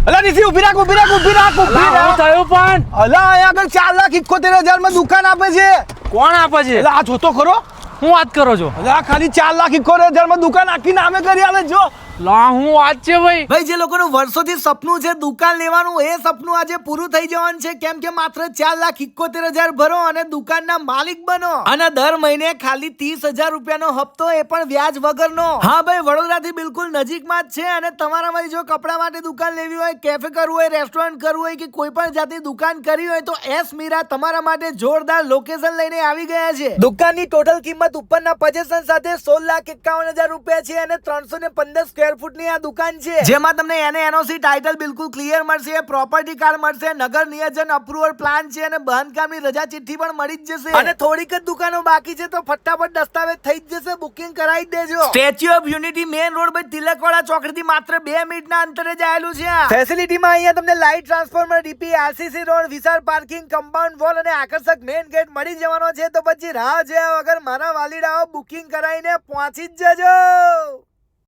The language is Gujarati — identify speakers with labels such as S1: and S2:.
S1: અલા નીચે ઊભી રાખ
S2: હું થયું પણ
S1: અલા અહીંયા આગળ 4,71,000 માં દુકાન આપે છે.
S2: કોણ આપે છે?
S1: અલા આ જોતો ખરો.
S2: હું વાત કરો છો?
S1: અલા ખાલી 4,71,000 માં દુકાન આખી નામે કરી આલે જો.
S2: લા હું વાત છે ભાઈ
S3: જે લોકોનું વર્ષોથી સપનું છે દુકાન લેવાનું, એ સપનું આજે પૂરું થઈ જવાનું છે. કેમ કે માત્ર 4,71,000 ભરો અને દુકાનના માલિક બનો. અને દર મહિને ખાલી 30,000 રૂપિયાનો હપ્તો, એ પણ વ્યાજ વગરનો. હા ભાઈ, વડોદરાથી બિલકુલ નજીકમાં જ છે. અને તમારામાંથી જો કપડા માટે દુકાન લેવી હોય, કેફે કરવું હોય, રેસ્ટોરન્ટ કરવું હોય કે કોઈ પણ જાતની દુકાન કરવી હોય તો એસ મીરા તમારા માટે જોરદાર લોકેશન લઈને આવી ગયા છે. દુકાનની ટોટલ કિંમત ઉપરના પજેશન સાથે 16,51,000 રૂપિયા છે અને 315 સ્ક્વેર ફૂટની આ દુકાન છે, જેમાં તમને એનઓસી ટાઇટલ બિલકુલ ક્લિયર મળશે, પ્રોપર્ટી કાર્ડ મળશે, નગર નિયોજન અપ્રુવલ પ્લાન છે અને બાંધકામની રજા ચિઠ્ઠી પણ મળી જ જશે. અને થોડીક જ દુકાનો બાકી છે તો ફટાફટ દસ્તાવેજ થઈ જ જશે, બુકિંગ કરાવી દેજો. Statue of unity main road પર તિલકવાડા ચોકડીથી માત્ર 2 મિનિટના અંતરે જ આવેલું છે. ફેસિલિટીમાં અહીંયા તમને light, transformer, DP, RCC road, વિશાળ પાર્કિંગ, કમ્પાઉન્ડ વોલ અને આકર્ષક મેઇન ગેટ મળી જવાનો છે. તો પછી રાહ જોયા વગર મારા વાલીડાઓ બુકિંગ કરાવીને પહોંચી જ જજો.